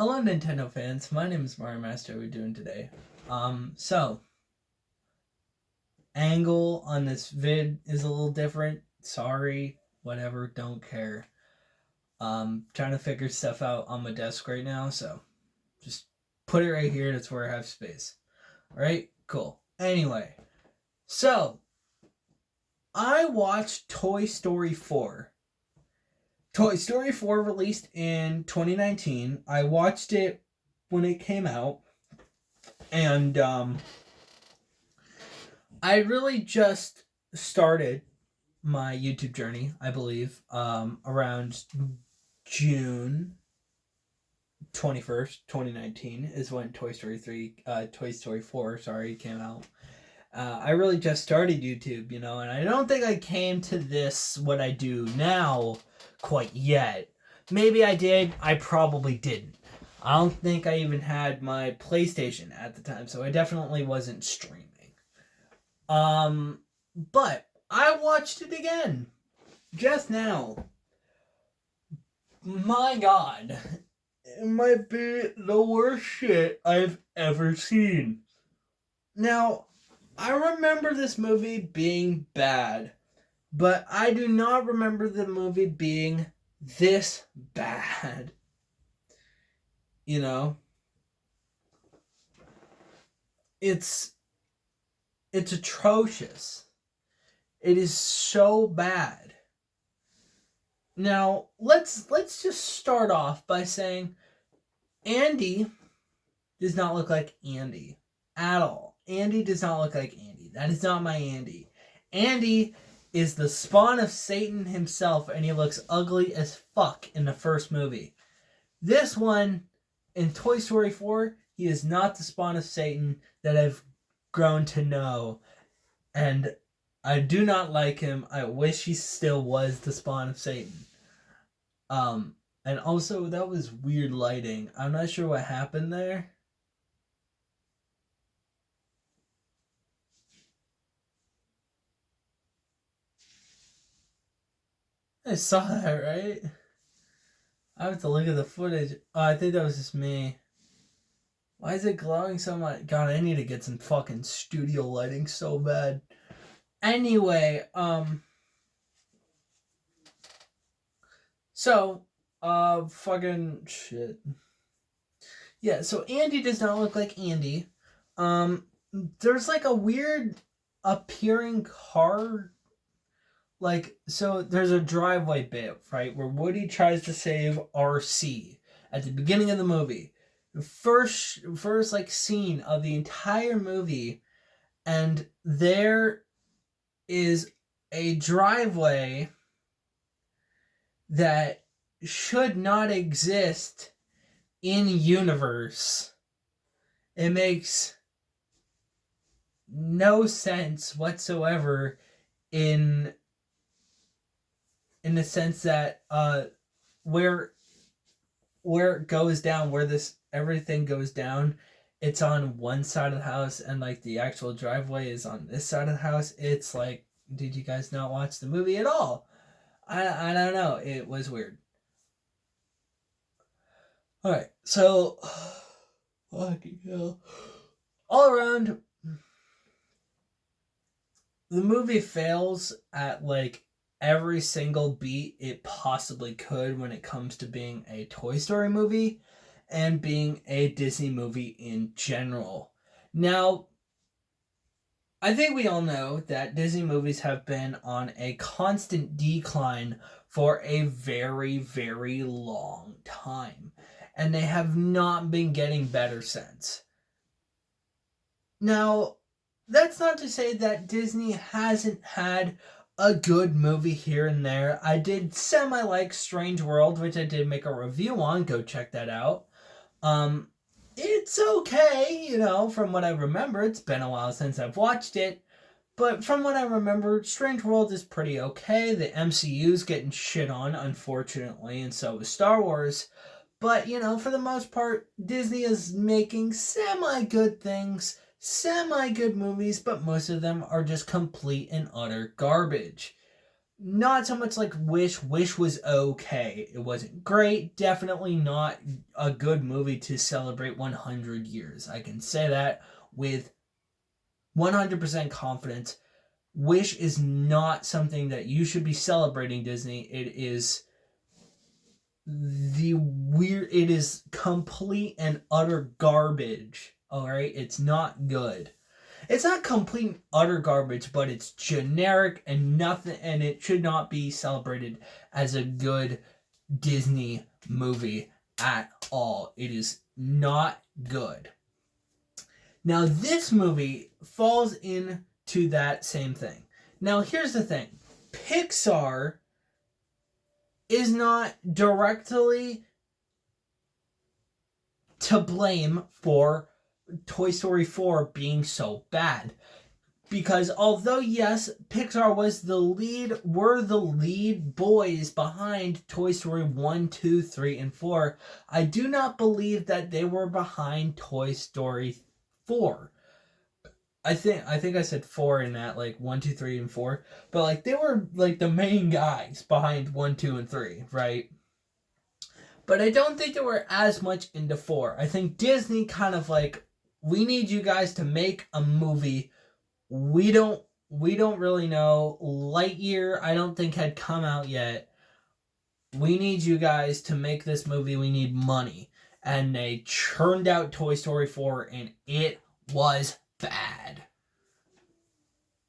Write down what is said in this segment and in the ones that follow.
Hello, Nintendo fans. My name is Mario Master. How are we doing today? So angle on this vid is a little different. Sorry, whatever. Don't care. Trying to figure stuff out on my desk right now. So just put it right here. That's where I have space. All right, cool. Anyway, so I watched Toy Story 4. Toy Story 4 released in 2019. I watched it when it came out. And I really just started my YouTube journey, I believe, around June 21st, 2019 is when Toy Story 4, came out. I really just started YouTube, and I don't think I came to this, what I do now, quite yet. Maybe I did, I probably didn't. I don't think I even had my PlayStation at the time, so I definitely wasn't streaming. But I watched it again just now. My God, it might be the worst shit I've ever seen. Now, I remember this movie being bad, but I do not remember the movie being this bad. It's atrocious. It is so bad. Now, let's just start off by saying Andy does not look like Andy at all. Andy does not look like Andy. That is not my Andy. Andy is the spawn of Satan himself, and he looks ugly as fuck in the first movie. This one, in Toy Story 4, he is not the spawn of Satan that I've grown to know. And I do not like him. I wish he still was the spawn of Satan. And also, that was weird lighting. I'm not sure what happened there. I saw that, right? I have to look at the footage. Oh, I think that was just me. Why is it glowing so much? God, I need to get some fucking studio lighting so bad. Anyway, so, fucking shit. Yeah, so Andy does not look like Andy. There's like a weird appearing car. So there's a driveway bit, right, where Woody tries to save RC at the beginning of the movie. The first like scene of the entire movie, and there is a driveway that should not exist in universe. It makes no sense whatsoever in the sense that where it goes down, where this everything goes down, it's on one side of the house, and like the actual driveway is on this side of the house. It's like, did you guys not watch the movie at all? I don't know. It was weird. Alright, so fucking hell. All around, the movie fails at like every single beat it possibly could when it comes to being a Toy Story movie and being a Disney movie in general. Now, I think we all know that Disney movies have been on a constant decline for a very, very long time, and they have not been getting better since. Now, that's not to say that Disney hasn't had a good movie here and there. I did semi-like Strange World, which I did make a review on. Go check that out. It's okay, from what I remember. It's been a while since I've watched it. But from what I remember, Strange World is pretty okay. The MCU's getting shit on, unfortunately, and so is Star Wars. But, for the most part, Disney is making semi-good things, semi-good movies, but most of them are just complete and utter garbage. not so much like Wish. Wish was okay. It wasn't great. Definitely not a good movie to celebrate 100 years. I can say that with 100% confidence. Wish is not something that you should be celebrating, Disney. It is it is complete and utter garbage. All right? It's not good. It's not complete and utter garbage, but it's generic and nothing, and it should not be celebrated as a good Disney movie at all. It is not good. Now, this movie falls into that same thing. Now, here's the thing. Pixar is not directly to blame for Toy Story 4 being so bad. Because although, yes, Pixar were the lead boys behind Toy Story 1, 2, 3, and 4, I do not believe that they were behind Toy Story 4. I think I said 4 in that, like 1, 2, 3, and 4. But like they were like the main guys behind 1, 2, and 3, right? But I don't think they were as much into 4. I think Disney kind of like, we need you guys to make a movie. We don't really know. Lightyear, I don't think had come out yet. We need you guys to make this movie. We need money. And they churned out Toy Story 4, and it was bad.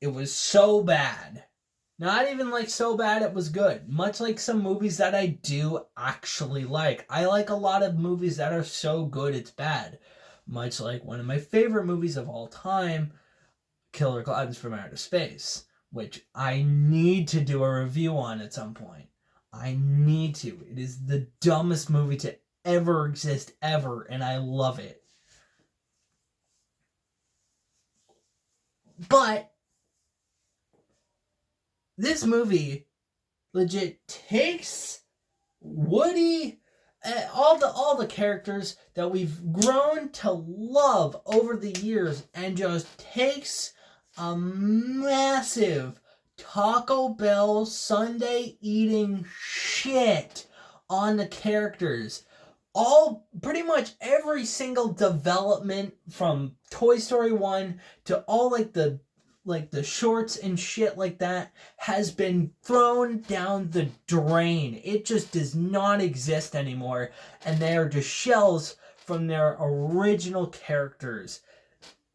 It was so bad. Not even like so bad it was good. Much like some movies that I do actually like. I like a lot of movies that are so good it's bad. Much like one of my favorite movies of all time, Killer Clowns from Outer Space, which I need to do a review on at some point. I need to. It is the dumbest movie to ever exist, ever, and I love it. But this movie legit takes Woody, all the characters that we've grown to love over the years, and just takes a massive Taco Bell Sunday eating shit on the characters. Pretty much every single development from Toy Story 1 to all like the shorts and shit like that has been thrown down the drain. It just does not exist anymore, and they are just shells from their original characters.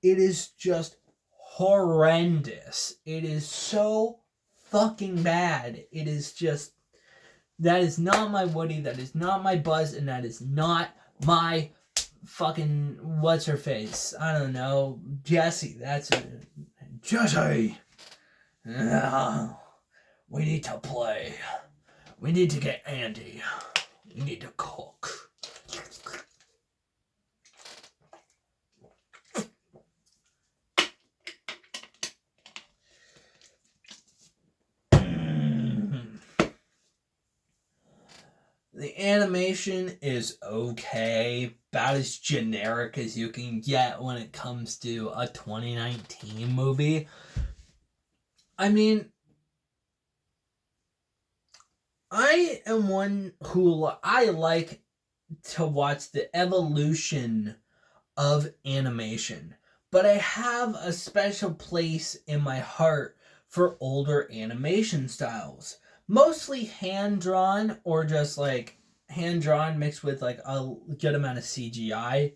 It is just horrendous. It is so fucking bad. It is just, that is not my Woody, that is not my Buzz, and that is not my fucking what's her face? I don't know, Jessie. That's it. Jessie. We need to play. We need to get Andy. We need to cook. The animation is okay, about as generic as you can get when it comes to a 2019 movie. I mean, I am one who I like to watch the evolution of animation, but I have a special place in my heart for older animation styles. Mostly hand-drawn, or just like hand-drawn mixed with like a good amount of CGI.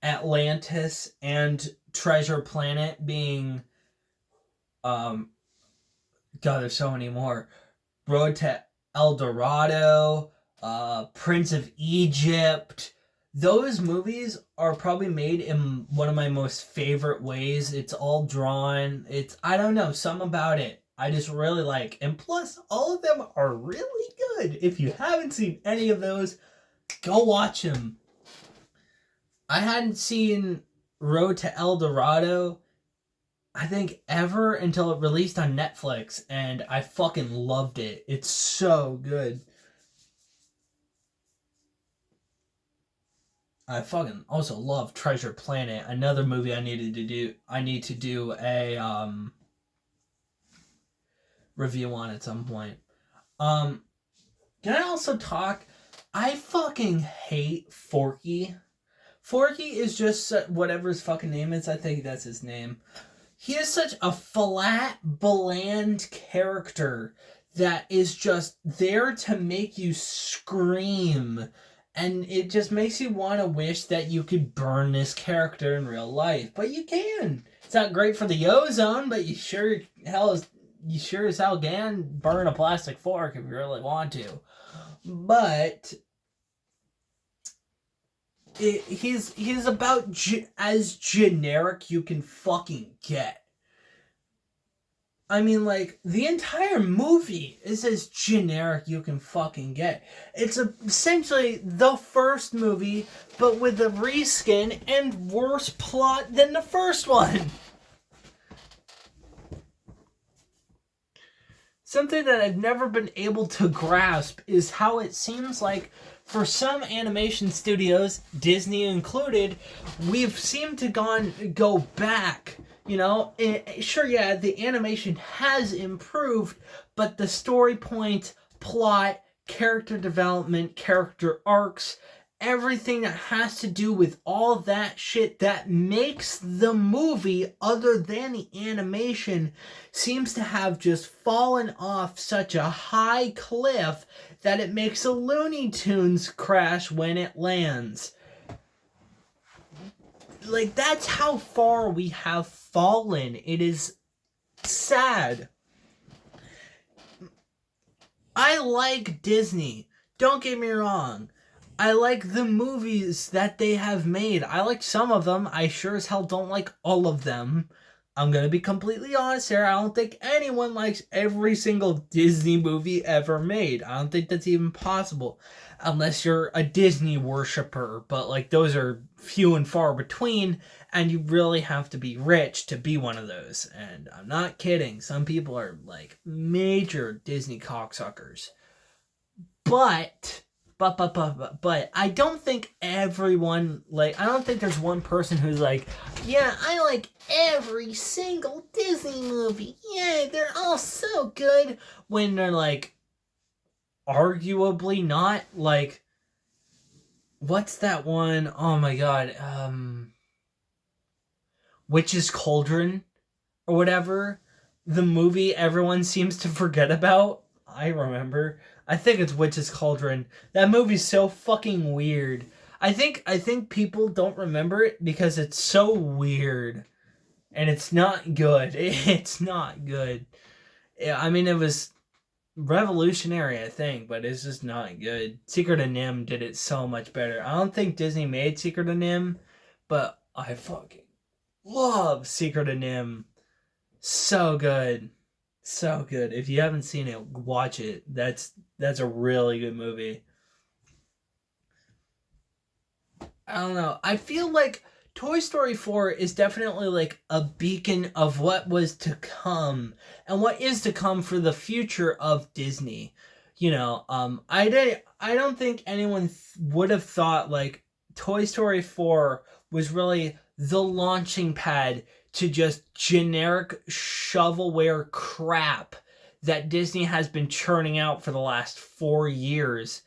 Atlantis and Treasure Planet being God, there's so many more. Road to El Dorado, Prince of Egypt. Those movies are probably made in one of my most favorite ways. It's all drawn. I don't know, something about it I just really like. And plus, all of them are really good. If you haven't seen any of those, go watch them. I hadn't seen Road to El Dorado, I think, ever until it released on Netflix, and I fucking loved it. It's so good. I fucking also love Treasure Planet, another movie I need to do a review on at some point. Can I also talk? I fucking hate Forky. Forky is just whatever his fucking name is. I think that's his name. He is such a flat, bland character that is just there to make you scream. And it just makes you want to wish that you could burn this character in real life. But you can. It's not great for the ozone, but you sure as hell can burn a plastic fork if you really want to. But he's about as generic you can fucking get. I mean, like, the entire movie is as generic you can fucking get. It's essentially the first movie, but with a reskin and worse plot than the first one. Something that I've never been able to grasp is how it seems like for some animation studios, Disney included, we've seemed to go back. You know, sure, yeah, the animation has improved, but the story point, plot, character development, character arcs, everything that has to do with all that shit that makes the movie, other than the animation, seems to have just fallen off such a high cliff that it makes a Looney Tunes crash when it lands. Like, that's how far we have fallen. It is sad. I like Disney. Don't get me wrong. I like the movies that they have made. I like some of them. I sure as hell don't like all of them. I'm going to be completely honest here. I don't think anyone likes every single Disney movie ever made. I don't think that's even possible. Unless you're a Disney worshiper. But, like, those are few and far between. And you really have to be rich to be one of those. And I'm not kidding. Some people are, like, major Disney cocksuckers. But I don't think everyone, like, I don't think there's one person who's like, yeah, I like every single Disney movie. Yeah, they're all so good. When they're, like, arguably not. Like, what's that one? Oh my god. Witch's Cauldron or whatever. The movie everyone seems to forget about. I remember. I think it's Witch's Cauldron. That movie's so fucking weird. I think people don't remember it because it's so weird. And it's not good. It's not good. Yeah, I mean, it was revolutionary, I think, but it's just not good. Secret of NIMH did it so much better. I don't think Disney made Secret of NIMH, but I fucking love Secret of NIMH. So good. So good. If you haven't seen it, watch it. That's a really good movie. I don't know. I feel like Toy Story 4 is definitely like a beacon of what was to come and what is to come for the future of Disney. You know, I don't think anyone would have thought like Toy Story 4 was really the launching pad to just generic shovelware crap that Disney has been churning out for the last 4 years.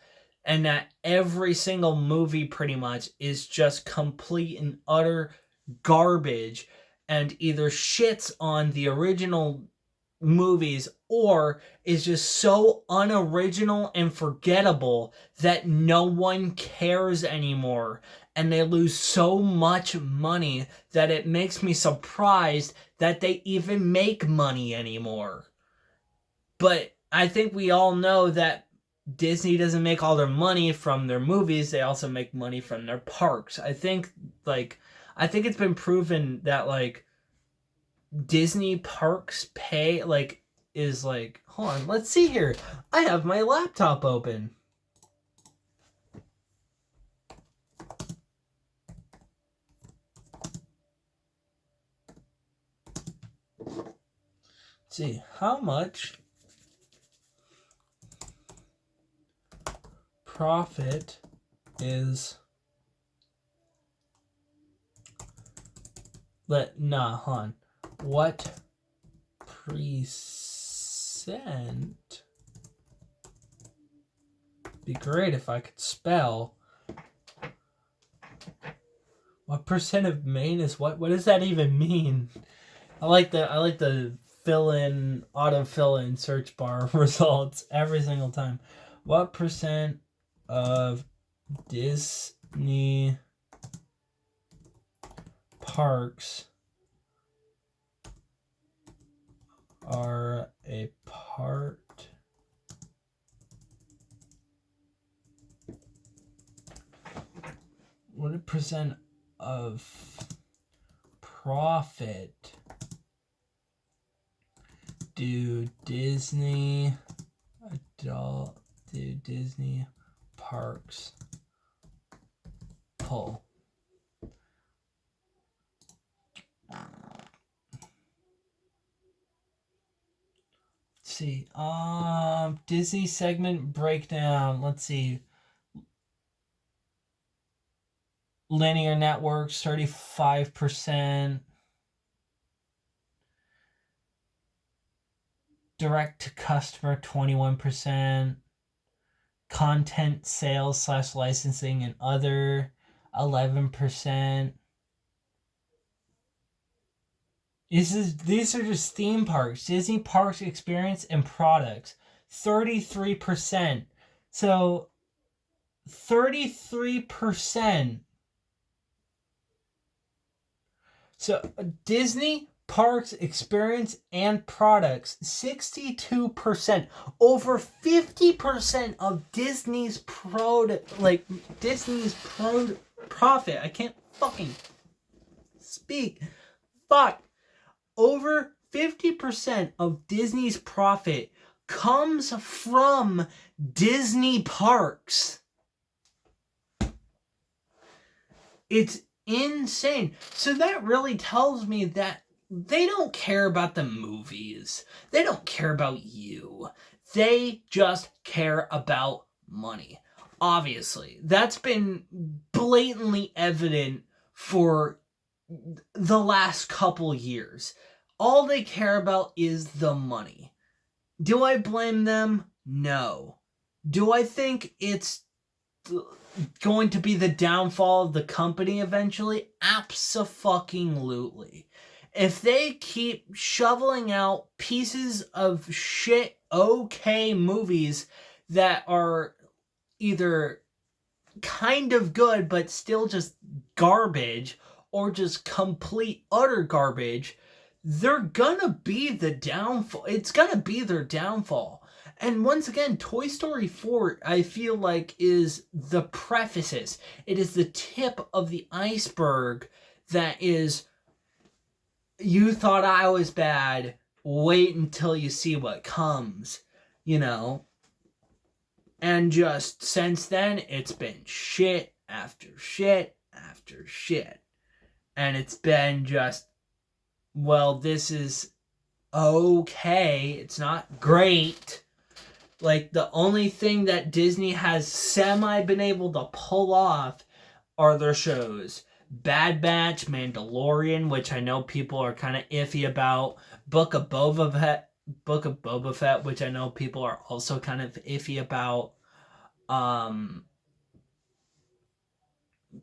And that every single movie pretty much is just complete and utter garbage and either shits on the original movies or is just so unoriginal and forgettable that no one cares anymore. And they lose so much money that it makes me surprised that they even make money anymore. But I think we all know that Disney doesn't make all their money from their movies. They also make money from their parks. I think it's been proven that, like, Disney parks pay, like, is, like, hold on, let's see here. I have my laptop open. Let's see, how much profit is hold on. What percentage percent? Be great if I could spell. What percent of Maine is what? What does that even mean? I like the auto fill in search bar results every single time. What percent of Disney parks are a part what percent of profit do Disney parks pull? Let's see. Disney segment breakdown. Let's see. Linear networks, 35%. Direct to customer, 21%. Content sales / licensing and other, 11%. These are just theme parks. Disney Parks Experience and Products, 33%. So 33%. So Disney Parks Experience and Products, 62%. Over 50% of Disney's profit. I can't fucking speak. Fuck. Over 50% of Disney's profit comes from Disney parks. It's insane. So that really tells me that they don't care about the movies. They don't care about you. They just care about money. Obviously, that's been blatantly evident for the last couple years. All they care about is the money. Do I blame them? No. Do I think it's going to be the downfall of the company eventually? Abso-fucking-lutely. If they keep shoveling out pieces of shit okay movies that are either kind of good but still just garbage, or just complete utter garbage, they're gonna be the downfall. It's gonna be their downfall. And once again, Toy Story 4, I feel like, is the prefaces. It is the tip of the iceberg that is, you thought I was bad, wait until you see what comes, you know? And just since then, it's been shit after shit after shit. And it's been just, well, this is okay. It's not great. Like, the only thing that Disney has been able to pull off are their shows. Bad Batch, Mandalorian, which I know people are kind of iffy about. Book of Boba Fett, which I know people are also kind of iffy about.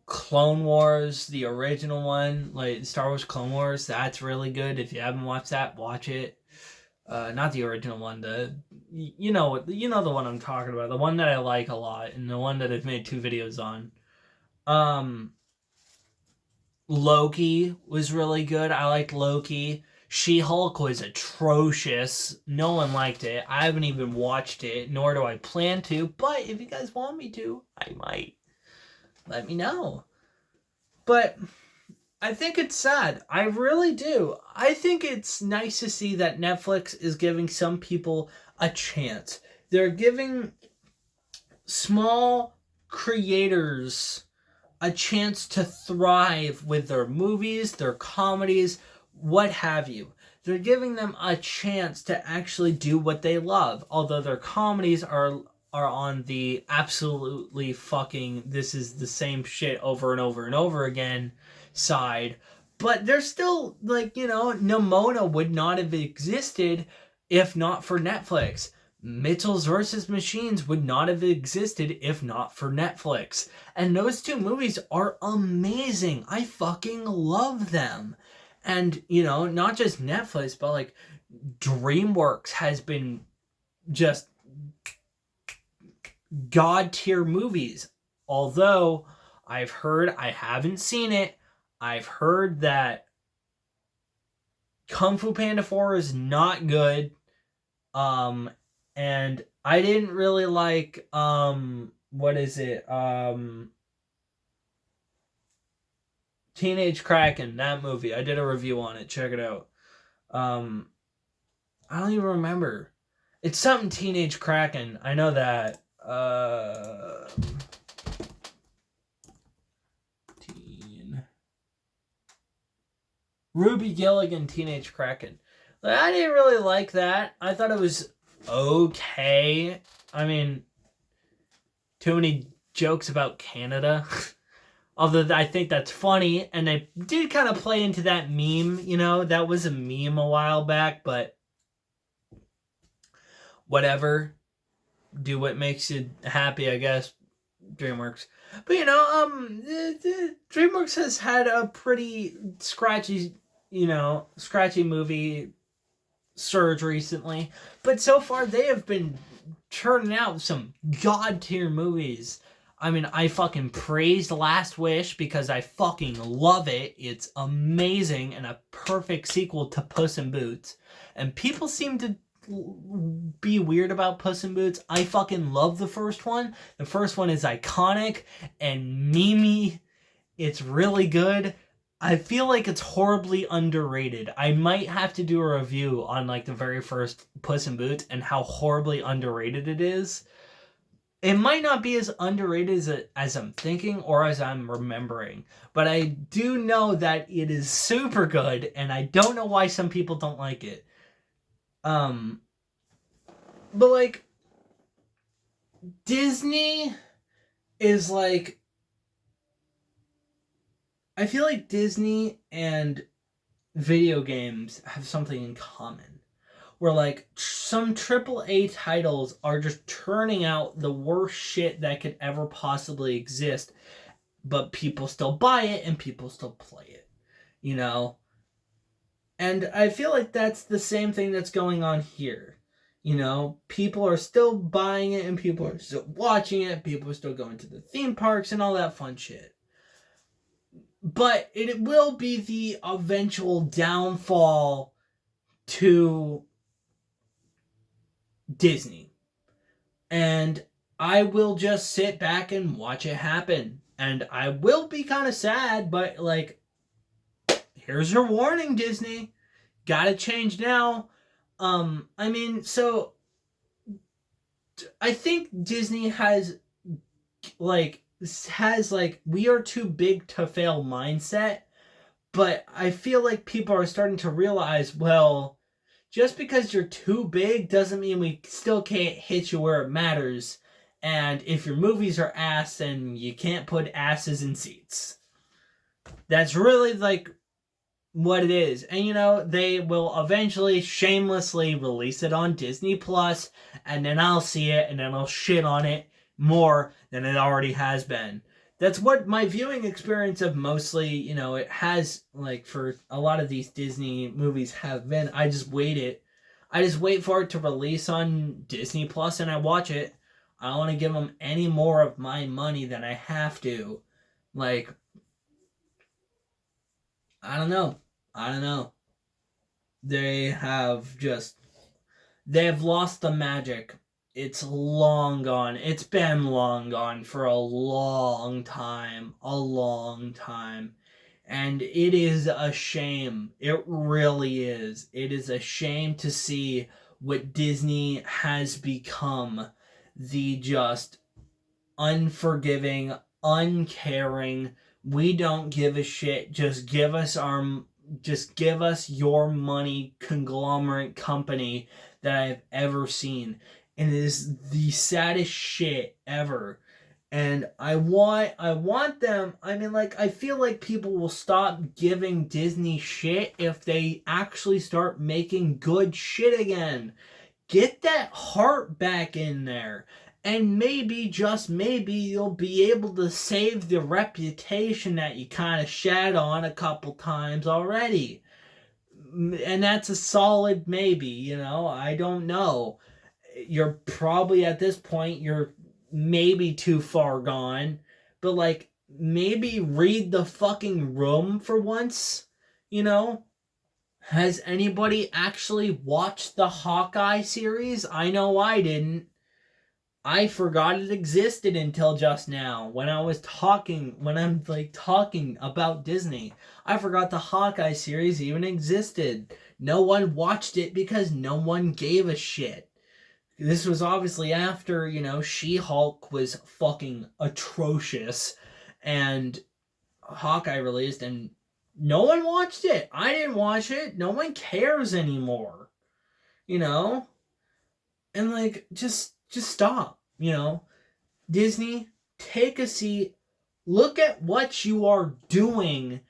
Clone Wars, the original one, like Star Wars Clone Wars, that's really good. If you haven't watched that, watch it. Not the original one, you know the one I'm talking about, the one that I like a lot, and the one that I've made 2 videos on. Loki was really good. I liked Loki. She-Hulk was atrocious. No one liked it. I haven't even watched it, nor do I plan to, but if you guys want me to, I might. Let me know. But I think it's sad. I really do. I think it's nice to see that Netflix is giving some people a chance. They're giving small creators a chance to thrive with their movies, their comedies, what have you. They're giving them a chance to actually do what they love. Although their comedies are on the absolutely fucking this is the same shit over and over and over again side. But they're still, like, you know, Nimona would not have existed if not for Netflix. Mitchell's vs. Machines would not have existed if not for Netflix. And those two movies are amazing. I fucking love them. And, you know, not just Netflix, but like DreamWorks has been just god tier movies. Although I've heard, I haven't seen it, I've heard that Kung Fu Panda 4 is not good. And I didn't really like what is it? Teenage Kraken, that movie. I did a review on it. Check it out. I don't even remember. It's something Teenage Kraken. I know that. Ruby Gilligan, Teenage Kraken. I didn't really like that. I thought it was okay. I mean, too many jokes about Canada. Although I think that's funny, and they did kind of play into that meme, you know, that was a meme a while back, but whatever. Do what makes you happy, I guess. DreamWorks. But, you know, DreamWorks has had a pretty scratchy movie surge recently. But so far, they have been churning out some god tier movies. I mean, I fucking praised Last Wish because I fucking love it. It's amazing and a perfect sequel to Puss in Boots. And people seem to be weird about Puss in Boots. I fucking love the first one. The first one is iconic and memey. It's really good. I feel like it's horribly underrated. I might have to do a review on like the very first Puss in Boots and how horribly underrated it is. It might not be as underrated as I'm thinking or as I'm remembering, but I do know that it is super good, and I don't know why some people don't like it. But like, Disney is like, I feel like Disney and video games have something in common. Where like some AAA titles are just turning out the worst shit that could ever possibly exist, but people still buy it and people still play it, you know? And I feel like that's the same thing that's going on here. You know, people are still buying it and people are still watching it, people are still going to the theme parks and all that fun shit. But it will be the eventual downfall to Disney. And I will just sit back and watch it happen. And I will be kind of sad, but like, here's your warning, Disney. Gotta change now. I mean, so I think Disney has like we are too big to fail mindset, but I feel like people are starting to realize, well, just because you're too big doesn't mean we still can't hit you where it matters. And if your movies are ass, then you can't put asses in seats. That's really like what it is. And you know, they will eventually shamelessly release it on Disney Plus, and then I'll see it and then I'll shit on it more than it already has been. That's what my viewing experience of mostly, you know, it has, like, for a lot of these Disney movies have been. I just wait for it to release on Disney Plus and I watch it. I don't want to give them any more of my money than I have to. Like, I don't know. They've lost the magic. It's long gone. It's been long gone for a long time. And it is a shame. It really is. It is a shame to see what Disney has become. The just unforgiving, uncaring, we don't give a shit, just give us your money conglomerate company that I've ever seen. And it is the saddest shit ever. And I want them, I mean, like, I feel like people will stop giving Disney shit if they actually start making good shit again. Get that heart back in there. And maybe, just maybe, you'll be able to save the reputation that you kind of shat on a couple times already. And that's a solid maybe, you know? I don't know. You're probably at this point, you're maybe too far gone. But, like, maybe read the fucking room for once, you know? Has anybody actually watched the Hawkeye series? I know I didn't. I forgot it existed until just now when I'm like talking about Disney. I forgot the Hawkeye series even existed. No one watched it because no one gave a shit. This was obviously after, you know, She-Hulk was fucking atrocious and Hawkeye released, and no one watched it. I didn't watch it. No one cares anymore. You know? And like just stop, you know? Disney, take a seat. Look at what you are doing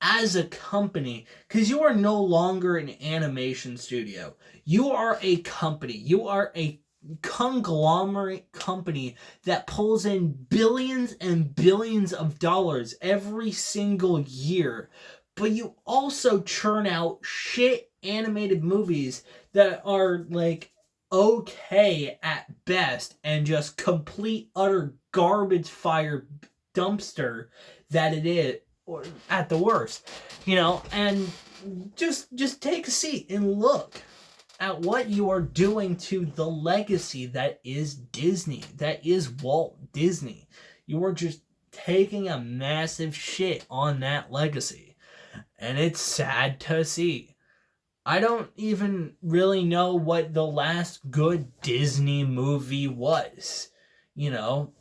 as a company, cuz you are no longer an animation studio. You are a company. You are a conglomerate company that pulls in billions and billions of dollars every single year. But you also churn out shit animated movies that are like okay at best and just complete utter garbage fire dumpster that it is, or at the worst, you know. And just take a seat and look at what you are doing to the legacy that is Disney, that is Walt Disney. You are just taking a massive shit on that legacy. And it's sad to see. I don't even really know what the last good Disney movie was. You know,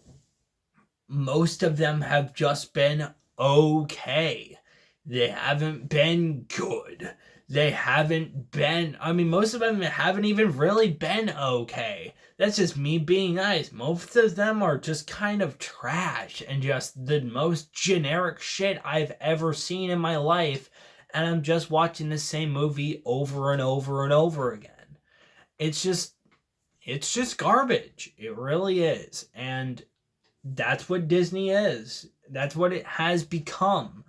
most of them have just been okay. They haven't been good. They haven't been, I mean, most of them haven't even really been okay. That's just me being nice. Most of them are just kind of trash and just the most generic shit I've ever seen in my life. And I'm just watching the same movie over and over and over again. It's just garbage. It really is. And that's what Disney is. That's what it has become.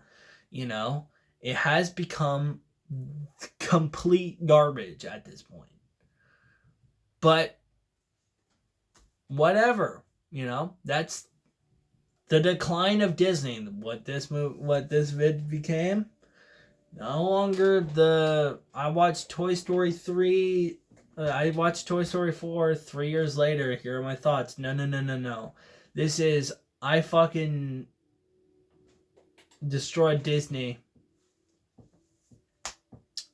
You know, it has become complete garbage at this point. But whatever, you know, that's the decline of Disney. What this vid became. No longer I watched Toy Story 3. I watched Toy Story 4 3 years later. Here are my thoughts. No. This is, I fucking destroyed Disney.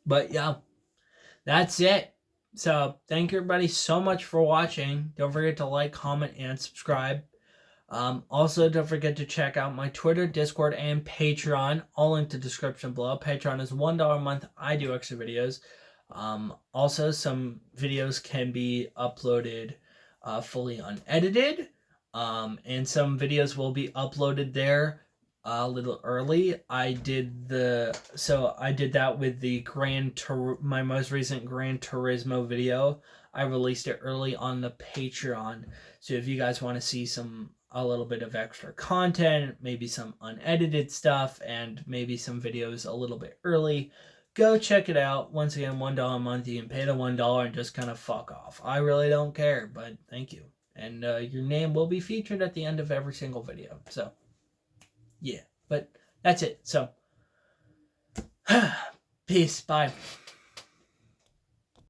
But yeah, that's it. So thank you everybody so much for watching. Don't forget to like, comment, and subscribe. Also, don't forget to check out my Twitter, Discord, and Patreon. All linked in the description below. Patreon is $1 a month. I do extra videos. Also, some videos can be uploaded fully unedited. And some videos will be uploaded there a little early. I did that with the my most recent Gran Turismo video. I released it early on the Patreon. So if you guys want to see a little bit of extra content, maybe some unedited stuff, and maybe some videos a little bit early, go check it out. Once again, $1 a month. You can pay the $1 and just kind of fuck off. I really don't care, but thank you. And your name will be featured at the end of every single video. So, yeah. But that's it. So, peace. Bye.